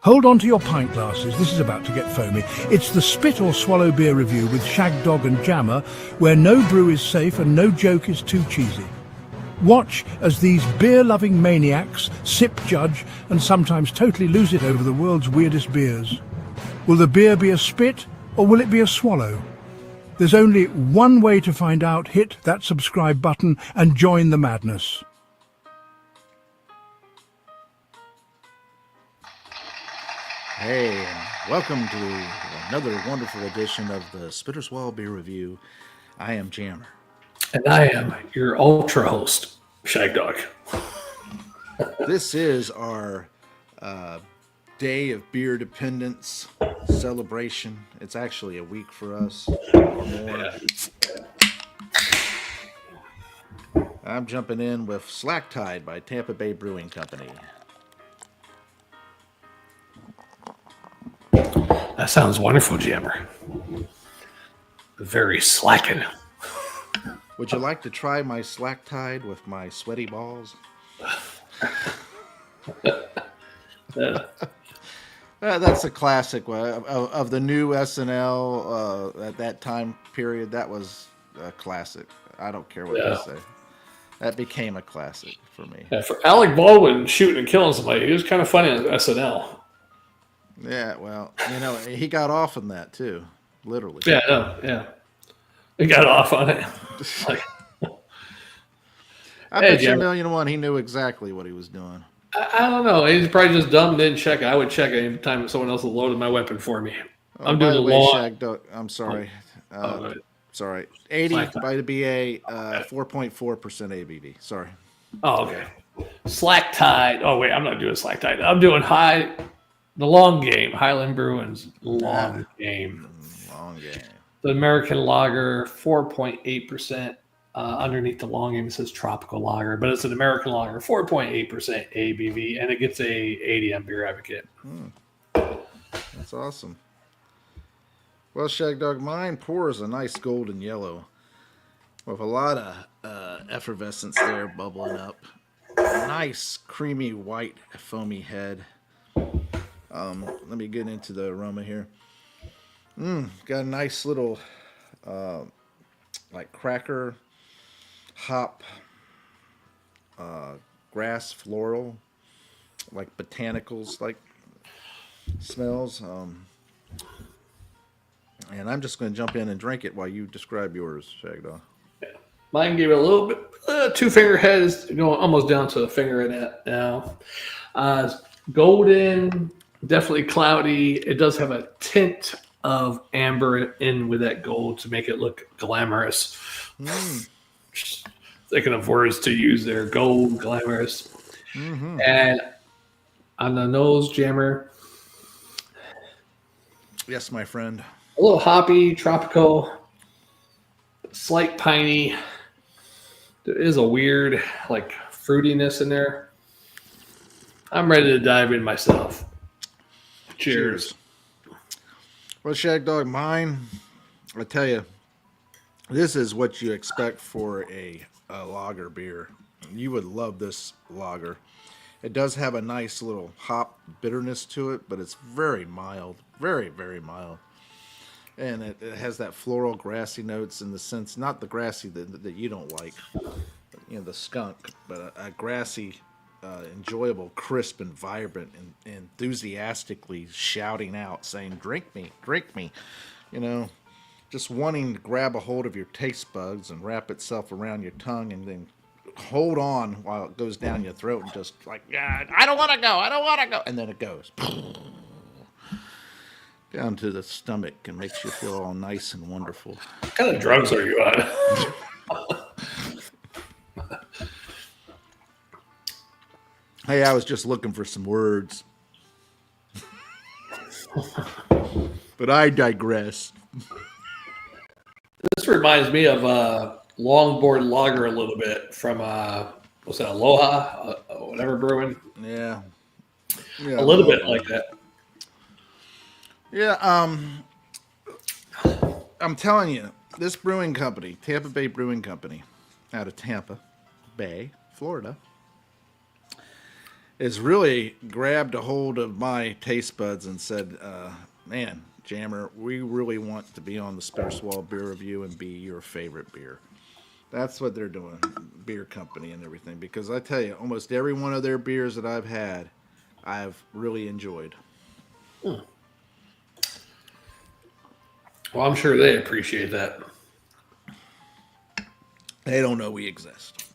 Hold on to your pint glasses, this is about to get foamy. It's the Spit or Swallow Beer Review with Shagdog and Jammer, where no brew is safe and no joke is too cheesy. Watch as these beer-loving maniacs sip, judge, and sometimes totally lose it over the world's weirdest beers. Will the beer be a spit, or will it be a swallow? There's only one way to find out. Hit that subscribe button and join the madness. Hey, and welcome to another wonderful edition of the Spit or Swallow Beer Review. I am Jammer. And I am your ultra host, Shagdog. This is our Day of Beer Dependence celebration. It's actually a week for us. More. I'm jumping in with Lacktide by Tampa Bay Brewing Company. That sounds wonderful, Jammer. Very slacking. Would you like to try my Lacktide with my sweaty balls? That's a classic of the new SNL at that time period. That was a classic. I don't care what you say. That became a classic for me. Yeah, for Alec Baldwin shooting and killing somebody, he was kind of funny on SNL. Yeah, well, he got off on that too, literally. Yeah. He got off on it. I bet you $1 million he knew exactly what he was doing. I don't know. He's probably just dumb and didn't check it. I would check it any time someone else loaded my weapon for me. I'm doing the law. Shagdog, I'm sorry. Sorry. 80 by the BA, 4.4% ABV. Sorry. Oh, okay. Lacktide. Oh, wait. I'm not doing Lacktide. I'm doing the long game. Highland Brewing's long game. Long game. The American lager, 4.8%. Underneath the long game, it says tropical lager, but it's an American lager, 4.8% ABV, and it gets a 80 Beer Advocate. That's awesome. Well, Shagdog, mine pours a nice golden yellow with a lot of effervescence there bubbling up. Nice creamy white foamy head. Let me get into the aroma here. Got a nice little like cracker, hop, grass, floral, like botanicals, like smells. And I'm just going to jump in and drink it while you describe yours, Shagdog. Yeah. Mine gave it a little bit, 2-finger head is going almost down to a finger in it now. Golden, definitely cloudy. It does have a tint of amber in with that gold to make it look glamorous. Thinking of words to use there. Gold, glamorous. And on the nose, Jammer. Yes, my friend. A little hoppy, tropical, slight piney. There is a weird, like, fruitiness in there. I'm ready to dive in myself. Cheers. Well, Shagdog, mine, I tell you, this is what you expect for a lager beer. You would love this lager. It does have a nice little hop bitterness to it, but it's very mild, very, very mild. And it has that floral, grassy notes in the sense, not the grassy that you don't like, the skunk, but a grassy, enjoyable, crisp, and vibrant, and enthusiastically shouting out, saying, "Drink me, drink me," just wanting to grab a hold of your taste buds and wrap itself around your tongue and then hold on while it goes down your throat and just like, I don't want to go, and then it goes down to the stomach and makes you feel all nice and wonderful. What kind of drugs are you on? Hey, I was just looking for some words. But I digress. This reminds me of Longboard Lager a little bit from, what's that, Aloha? Whatever Brewing? Yeah. A little bit like that. Yeah, I'm telling you, this brewing company, Tampa Bay Brewing Company, out of Tampa Bay, Florida, has really grabbed a hold of my taste buds and said, man, Jammer, we really want to be on the Spit or Swallow Beer Review and be your favorite beer. That's what they're doing, beer company and everything. Because I tell you, almost every one of their beers that I've had, I've really enjoyed. Well, I'm sure they appreciate that. They don't know we exist.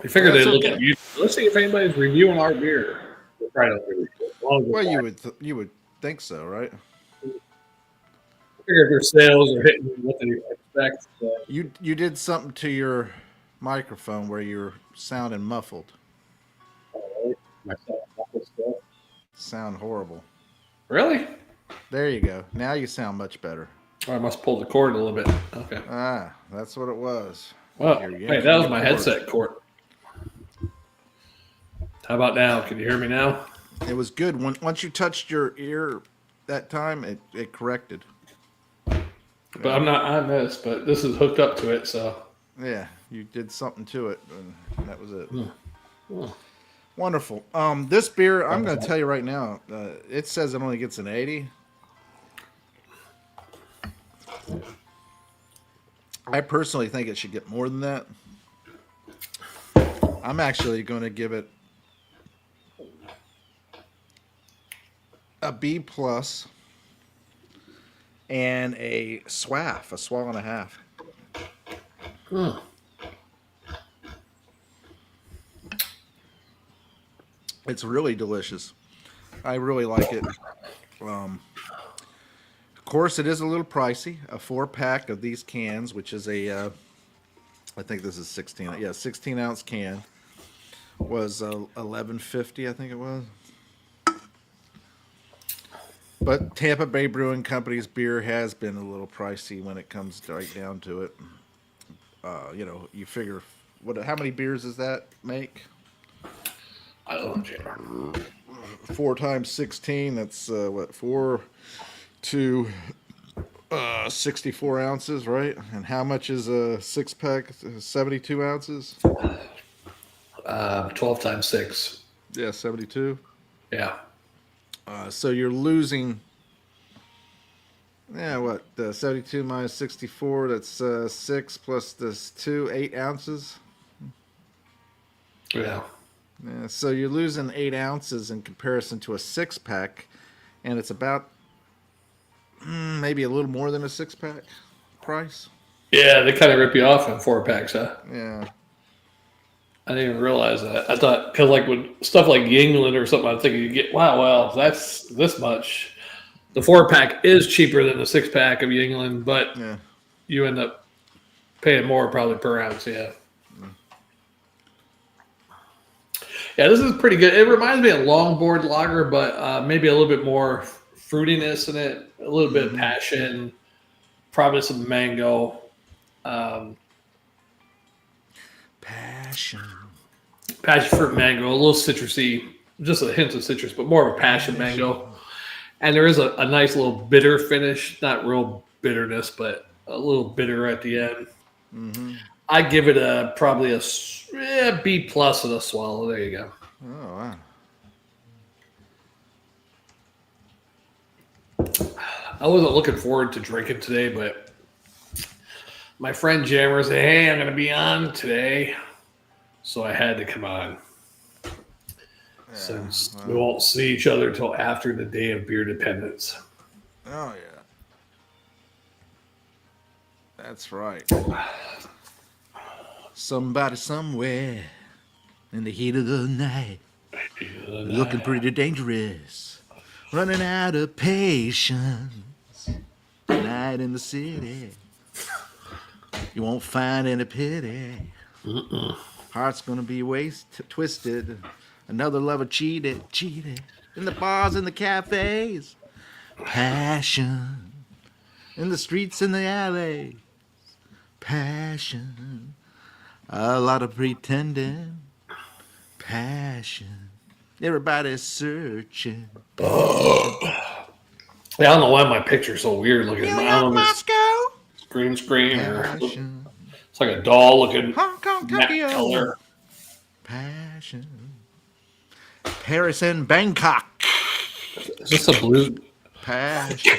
We figured they'd look okay. at you. Let's see if anybody's reviewing our beer. Well, you would think so, right? Figure if their sales are hitting what they expect. You did something to your microphone where you're sounding muffled. Sound horrible. Really? There you go. Now you sound much better. Oh, I must pull the cord a little bit. Okay. Ah, that's what it was. Well, wait, that was my headset cord. How about now? Can you hear me now? It was good. Once you touched your ear that time, it corrected. But I'm not on this, but this is hooked up to it, so. Yeah, you did something to it, and that was it. Oh. Wonderful. This beer, I'm going to tell you right now, it says it only gets an 80. I personally think it should get more than that. I'm actually going to give it a B plus and a swaff, a swallow and a half. It's really delicious. I really like it. Of course, it is a little pricey. A 4-pack of these cans, which is I think this is 16. Yeah, 16-ounce can was $11.50. I think it was. But Tampa Bay Brewing Company's beer has been a little pricey when it comes right down to it. You figure, how many beers does that make? I don't know. 4 times 16. That's 4 to 64 ounces, right? And how much is a 6-pack? 72 ounces. 12 times 6. Yeah, 72. Yeah. So you're losing. Yeah, 72 minus 64. That's 6 plus this 2, 8 ounces. Yeah. Yeah, so you're losing 8 ounces in comparison to a 6-pack, and it's about maybe a little more than a 6-pack price. Yeah, they kind of rip you off in 4-packs, huh? Yeah. I didn't even realize that. I thought, because like with stuff like Yingling or something, I'm thinking you get, wow, well, that's this much. The 4-pack is cheaper than the 6-pack of Yingling, but you end up paying more probably per ounce, yeah. Yeah, this is pretty good. It reminds me of Longboard Lager, but maybe a little bit more fruitiness in it, a little bit of passion, probably some mango. Passion fruit mango, a little citrusy, just a hint of citrus, but more of a passion mango. And there is a nice little bitter finish, not real bitterness, but a little bitter at the end. Mm-hmm. I give it probably a B plus and a swallow. There you go. Oh, wow. I wasn't looking forward to drinking today, but my friend Jammer said, hey, I'm going to be on today. So I had to come on. Since we won't see each other until after the day of beer dependence. Oh, yeah. That's right. Somebody somewhere in the heat of the night, looking pretty dangerous, running out of patience. Tonight in the city, you won't find any pity. Heart's gonna be twisted. Another lover cheated in the bars and the cafes. Passion in the streets and the alleys. Passion, a lot of pretending. Passion, everybody's searching. Yeah, I don't know why my picture's so weird looking. I don't know if it's green screen or it's like a doll looking Hong Kong, matte Tokyo. color. Passion. Paris and Bangkok. Is this a blues? Passion.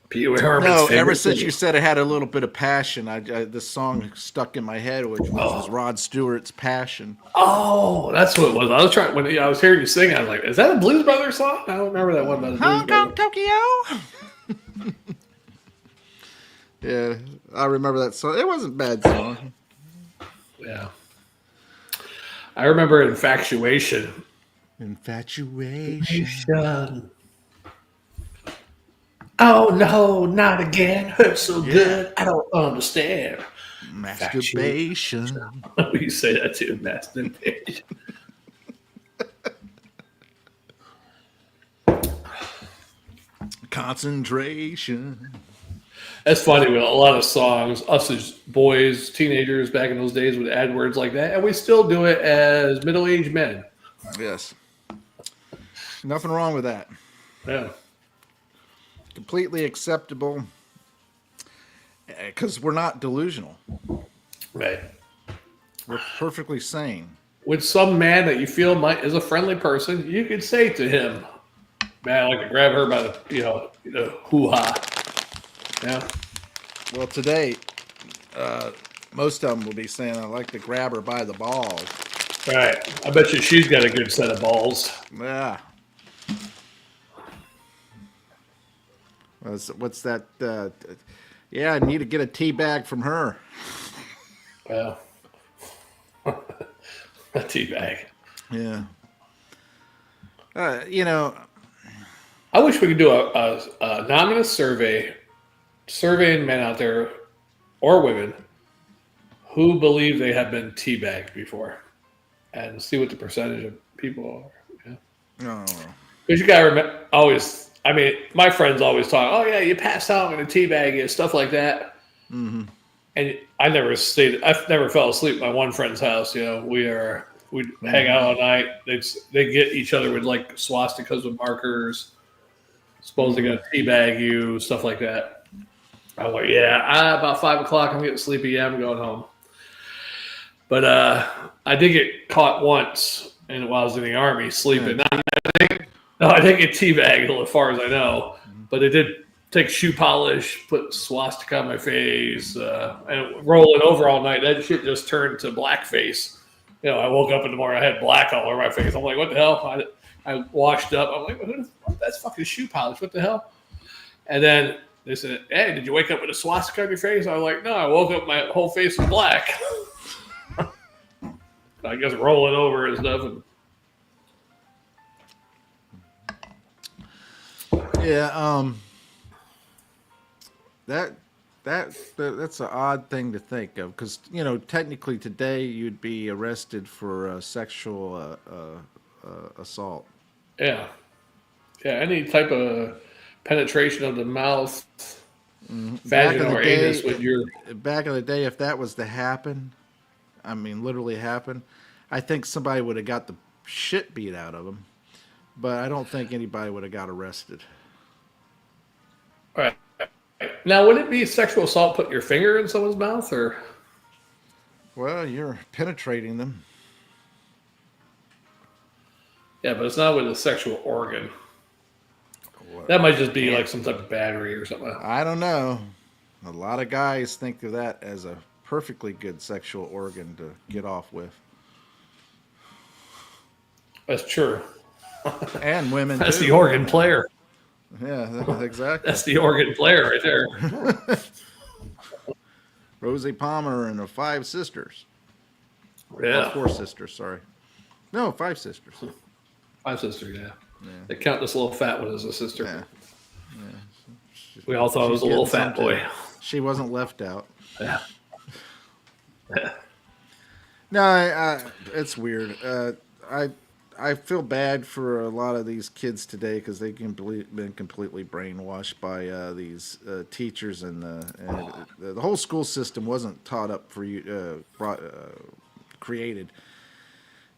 Pee Wee Herman's No, favorite ever since city. you said it had a little bit of passion, this song stuck in my head, which was Rod Stewart's "Passion." Oh, that's what it was. I was trying when I was hearing you sing. I was like, "Is that a Blues Brothers song?" I don't remember that one by the Blues Hong Kong, Brothers. Tokyo. Yeah, I remember that song. It wasn't a bad song. Yeah, I remember Infatuation. Infatuation. Oh no, not again! Hurts so good, I don't understand. Masturbation. You say that too, masturbation. Concentration. That's funny with a lot of songs. Us as boys, teenagers back in those days would add words like that, and we still do it as middle-aged men. Yes. Nothing wrong with that. Yeah. Completely acceptable because we're not delusional. Right. We're perfectly sane. With some man that you feel is a friendly person, you could say to him, "Man, I like to grab her by the hoo-ha." Yeah. Well, today, most of them will be saying, "I like to grab her by the balls." Right. I bet you she's got a good set of balls. Yeah. What's that? Yeah, I need to get a tea bag from her. Well, a tea bag. Yeah. I wish we could do a anonymous surveying men out there or women who believe they have been teabagged before, and see what the percentage of people are. Yeah. Oh. Because you gotta remember, always. I mean, my friends always talk. Oh yeah, you passed out in a teabag and stuff like that. Mm-hmm. And I never stayed. I never fell asleep at my one friend's house. We'd hang out all night. They get each other with like swastikas with markers. Suppose they're gonna teabag you, stuff like that. I'm like, yeah, about 5 o'clock, I'm getting sleepy. Yeah, I'm going home. But I did get caught once, and while I was in the Army sleeping. I didn't get teabagged as far as I know, but they did take shoe polish, put swastika on my face, and rolling over all night. That shit just turned to blackface. I woke up in the morning, I had black all over my face. I'm like, what the hell? I washed up. I'm like, that's fucking shoe polish. What the hell? And then they said, hey, did you wake up with a swastika on your face? I was like, no, I woke up, my whole face was black. I guess rolling over and stuff. Yeah, that's an odd thing to think of because technically today you'd be arrested for sexual assault. Yeah, any type of penetration of the mouth, vaginal or anus with your. Back in the day, if that was to happen, I mean literally happen, I think somebody would have got the shit beat out of them, but I don't think anybody would have got arrested. All right. Now, would it be sexual assault putting your finger in someone's mouth, or? Well, you're penetrating them. Yeah, but it's not with a sexual organ. That might just be like some type of battery or something. I don't know. A lot of guys think of that as a perfectly good sexual organ to get off with. That's true. And women. That's too. the organ player. Yeah, exactly. That's the organ player right there. Rosie Palmer and her 5 sisters. Yeah. Oh, 4 sisters, sorry. No, 5 sisters. 5 sisters, yeah. They count this little fat one as a sister. Yeah. We all thought it was a little fat boy. She wasn't left out. Yeah. No, it's weird. I feel bad for a lot of these kids today because they've been completely brainwashed by these teachers, and the whole school system wasn't taught up for you, created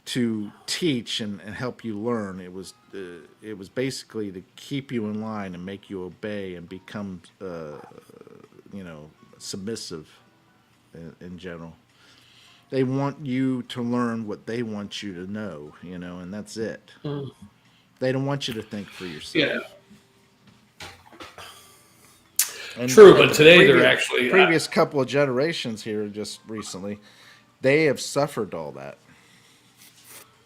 to teach and help you learn. It was basically to keep you in line and make you obey and become submissive in general. They want you to learn what they want you to know, and that's it. Mm. They don't want you to think for yourself. Yeah. And True, but today they're actually previous couple of generations here, just recently, they have suffered all that.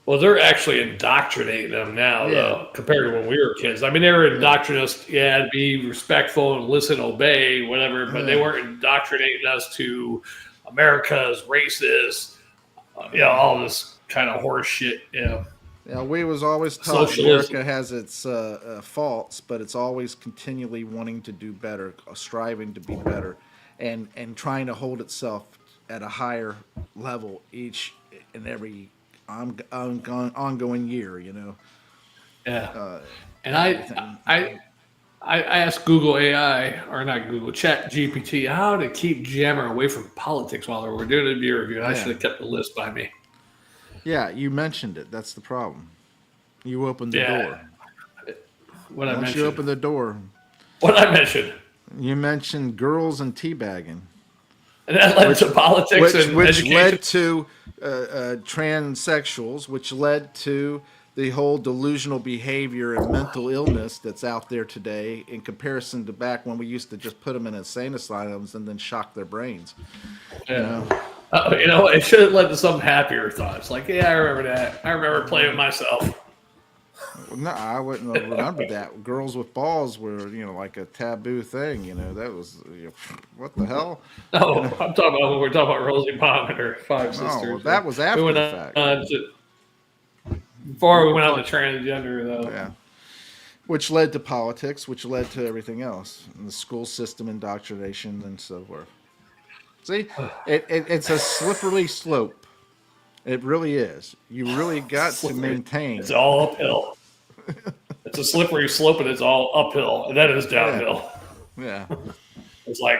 Well, they're actually indoctrinating them now, though, compared to when we were kids. I mean, they were indoctrinating us, to be respectful and listen, obey, whatever, but they weren't indoctrinating us to America's racist, all this kind of horse shit, Yeah, we was always taught Socialism. America has its faults, but it's always continually wanting to do better, striving to be better, and trying to hold itself at a higher level each and every ongoing year. Yeah. And I asked Google AI, or not Google, Chat GPT, how to keep Jammer away from politics while we're doing a beer review. I should have kept the list by me. Yeah, you mentioned it. That's the problem. You opened the door. Once you open the door. What I mentioned? You mentioned girls and teabagging. And that led to politics and which education. led to transsexuals, which led to the whole delusional behavior and mental illness that's out there today in comparison to back when we used to just put them in insane asylums and then shock their brains. Yeah. It should have led to some happier thoughts. Like, I remember that. I remember playing with myself. No, I wouldn't have remembered that. Girls with balls were, like a taboo thing. That was, what the hell? No, I'm talking about when we're talking about Rosie Palm and her five sisters. No, that was after the fact. Before we went on to transgender, though. Yeah. Which led to politics, which led to everything else. And the school system indoctrination and so forth. See, it's a slippery slope. It really is. You really got to maintain. It's all uphill. It's a slippery slope, and it's all uphill, and then it's downhill. Yeah. It's like.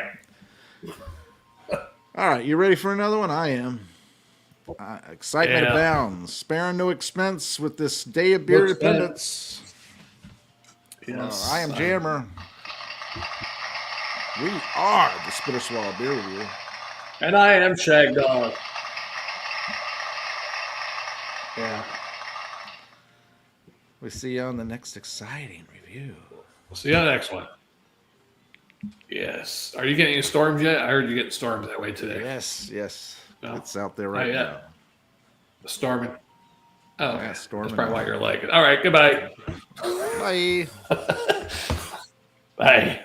All right, you ready for another one? I am. Excitement abounds. Sparing no expense with this day of beer independence. Yes. I am Jammer. We are the Spitter Swallow Beer Review. And I am Shagdog. Yeah. We see you on the next exciting review. We'll see you on the next one. Yes. Are you getting any storms yet? I heard you getting storms that way today. Yes. No. It's out there right now. Storming. Oh, yeah, storming. That's probably why you're liking it. All right. Goodbye. Bye. Bye.